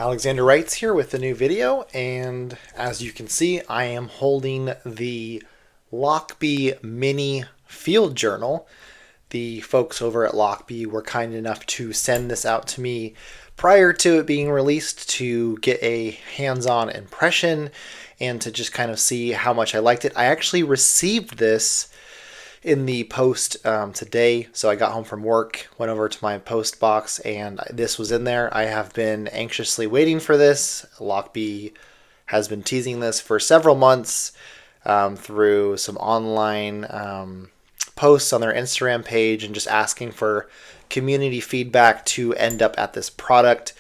Alexander Wrights here with a new video, and as you can see, I am holding the Lochby Mini Field Journal. The folks over at Lochby were kind enough to send this out to me prior to it being released to get a hands-on impression and to just kind of see how much I liked it. I actually received this in the post today. So I got home from work, went over to my post box, and this was in there. I have been anxiously waiting for this. Lochby has been teasing this for several months through some online posts on their Instagram page and just asking for community feedback to end up at this product.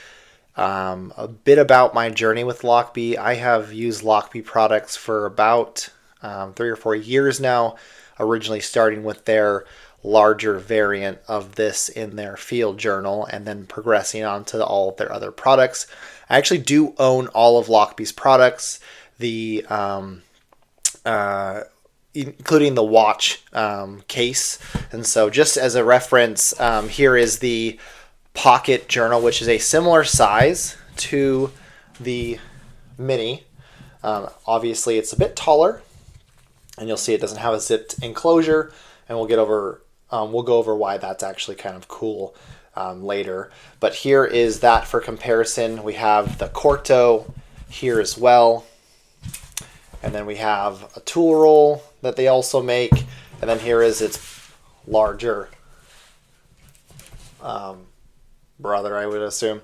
A bit about my journey with Lochby. I have used Lochby products for about 3 or 4 years now, originally starting with their larger variant of this in their field journal and then progressing on to all of their other products. I actually do own all of Lochby's products, including the watch case. And so just as a reference, here is the pocket journal, which is a similar size to the Mini. Obviously it's a bit taller, and you'll see it doesn't have a zipped enclosure, and we'll go over why that's actually kind of cool later. But here is that for comparison. We have the Corto here as well, and then we have a tool roll that they also make, and then here is its larger brother, I would assume.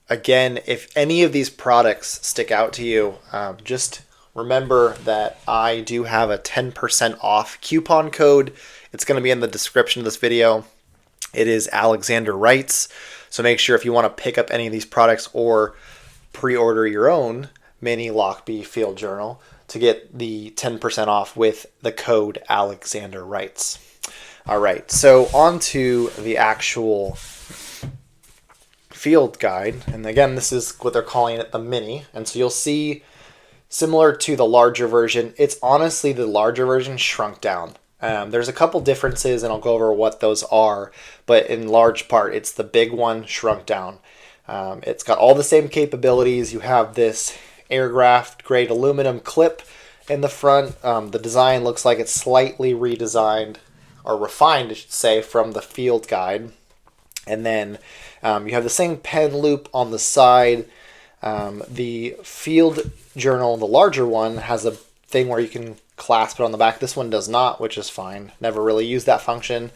Again, if any of these products stick out to you, just remember that I do have a 10% off coupon code. It's going to be in the description of this video. It is Alexander Wrights. So make sure if you want to pick up any of these products or pre-order your own mini Lochby Field Journal to get the 10% off with the code Alexander Wrights. All right, so on to the actual field guide. And again, this is what they're calling it, the Mini. And so you'll see, similar to the larger version, it's honestly the larger version shrunk down. There's a couple differences, and I'll go over what those are, but in large part, it's the big one shrunk down. It's got all the same capabilities. You have this aircraft grade aluminum clip in the front. The design looks like it's slightly redesigned, or refined, I should say, from the field guide. And then you have the same pen loop on the side. The field journal, the larger one, has a thing where you can clasp it on the back. This one does not, which is fine. Never really used that function.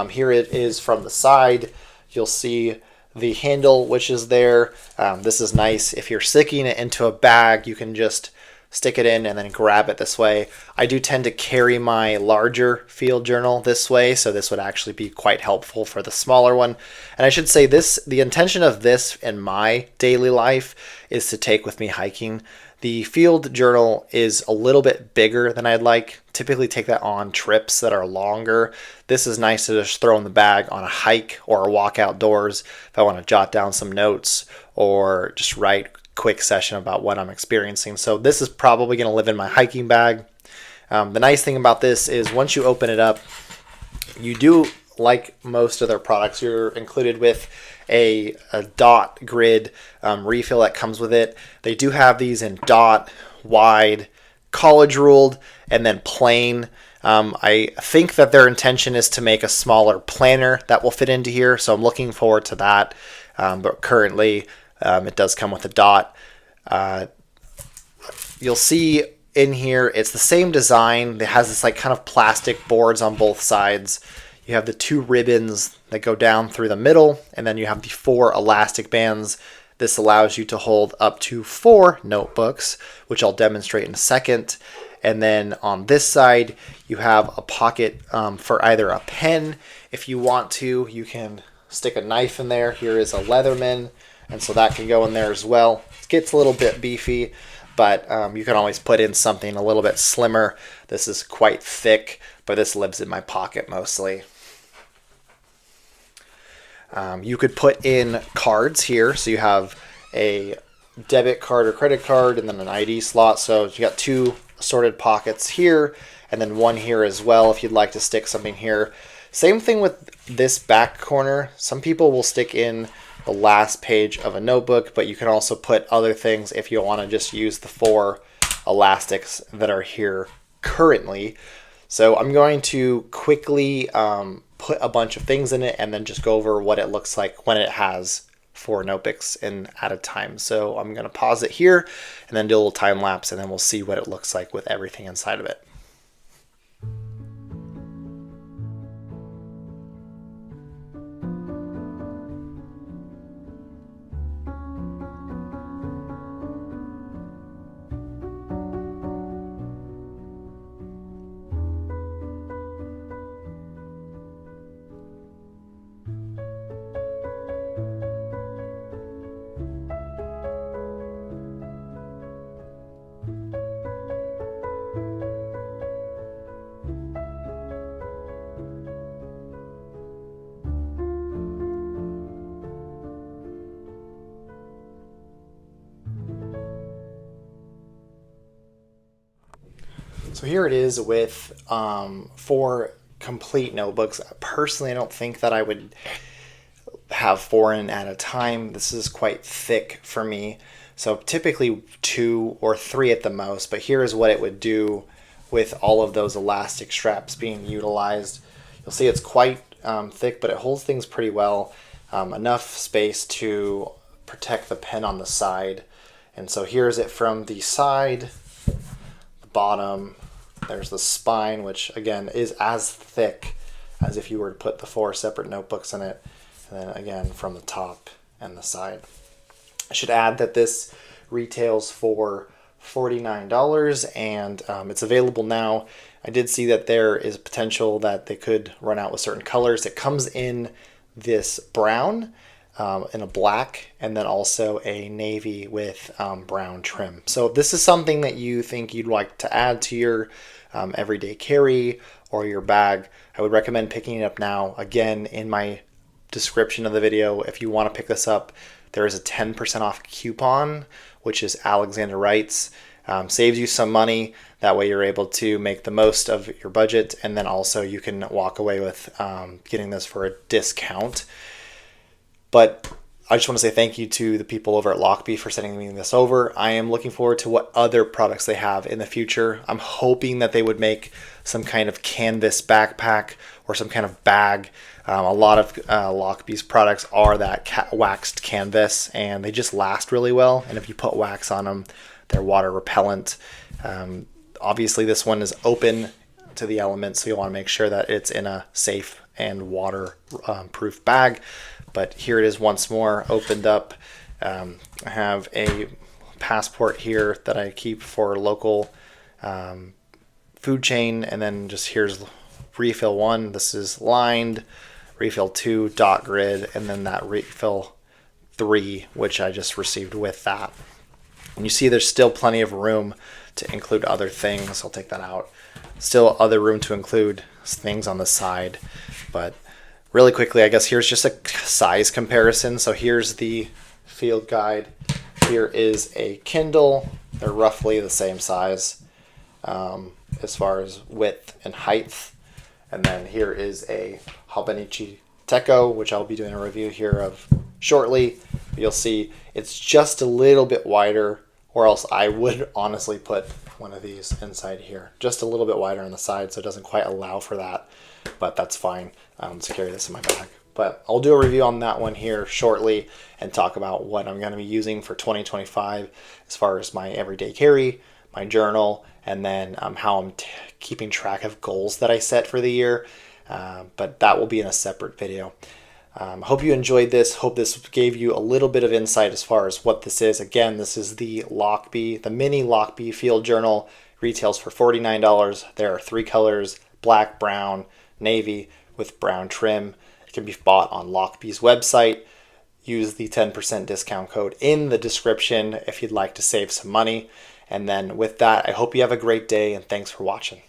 Here it is from the side. You'll see the handle, which is there. This is nice. If you're sticking it into a bag, you can just stick it in and then grab it this way. I do tend to carry my larger field journal this way, so this would actually be quite helpful for the smaller one. And I should say this, the intention of this in my daily life is to take with me hiking. The field journal is a little bit bigger than I'd like. Typically take that on trips that are longer. This is nice to just throw in the bag on a hike or a walk outdoors if I want to jot down some notes or just write quick session about what I'm experiencing. So this is probably going to live in my hiking bag. The nice thing about this is once you open it up, you do, like most of their products, you're included with a dot grid refill that comes with it. They do have these in dot, wide, college ruled, and then plain. I think that their intention is to make a smaller planner that will fit into here, so I'm looking forward to that. But currently it does come with a dot. You'll see in here it's the same design. It has this like kind of plastic boards on both sides. You have the 2 ribbons that go down through the middle, and then you have the 4 elastic bands. This allows you to hold up to 4 notebooks, which I'll demonstrate in a second. And then on this side, you have a pocket for either a pen. If you want to, you can stick a knife in there. Here is a Leatherman, and so that can go in there as well. It gets a little bit beefy, but you can always put in something a little bit slimmer. This is quite thick, but this lives in my pocket mostly. You could put in cards here, so you have a debit card or credit card and then an ID slot. So you got 2 assorted pockets here and then one here as well if you'd like to stick something here. Same thing with this back corner. Some people will stick in the last page of a notebook, but you can also put other things if you want to just use the 4 elastics that are here currently. So I'm going to quickly put a bunch of things in it and then just go over what it looks like when it has 4 notebooks in at a time. So I'm going to pause it here and then do a little time lapse, and then we'll see what it looks like with everything inside of it. So here it is with 4 complete notebooks. Personally, I don't think that I would have 4 in at a time. This is quite thick for me. So typically 2 or 3 at the most, but here is what it would do with all of those elastic straps being utilized. You'll see it's quite thick, but it holds things pretty well. Enough space to protect the pen on the side. And so here's it from the side, the bottom. There's the spine, which again is as thick as if you were to put the 4 separate notebooks in it. And then again from the top and the side. I should add that this retails for $49 and it's available now. I did see that there is potential that they could run out with certain colors. It comes in this brown, in a black, and then also a navy with brown trim. So if this is something that you think you'd like to add to your everyday carry or your bag, I would recommend picking it up now. Again, in my description of the video, if you want to pick this up, there is a 10% off coupon, which is Alexander Wrights. Saves you some money. That way you're able to make the most of your budget, and then also you can walk away with getting this for a discount. But I just want to say thank you to the people over at Lochby for sending me this over. I am looking forward to what other products they have in the future. I'm hoping that they would make some kind of canvas backpack or some kind of bag. A lot of Lochby's products are that waxed canvas, and they just last really well. And if you put wax on them, they're water repellent. Obviously, this one is open to the elements, so you'll want to make sure that it's in a safe and water-proof bag. But here it is once more, opened up. I have a passport here that I keep for local food chain, and then just here's refill 1. This is lined, refill 2, dot grid, and then that refill 3, which I just received with that. And you see there's still plenty of room to include other things. I'll take that out. Still other room to include things on the side, but really quickly, I guess here's just a size comparison. So here's the field guide. Here is a Kindle. They're roughly the same size as far as width and height. And then here is a Hobonichi Techo, which I'll be doing a review here of shortly. You'll see it's just a little bit wider, or else I would honestly put one of these inside here. Just a little bit wider on the side, so it doesn't quite allow for that, but that's fine to carry this in my bag. But I'll do a review on that one here shortly and talk about what I'm going to be using for 2025 as far as my everyday carry, my journal, and then how I'm keeping track of goals that I set for the year. But that will be in a separate video. Hope you enjoyed this. Hope this gave you a little bit of insight as far as what this is. Again, this is the Lochby, the mini Lochby field journal. Retails for $49. There are 3 colors: black, brown, navy with brown trim. It can be bought on Lochby's website. Use the 10% discount code in the description if you'd like to save some money. And then with that, I hope you have a great day, and thanks for watching.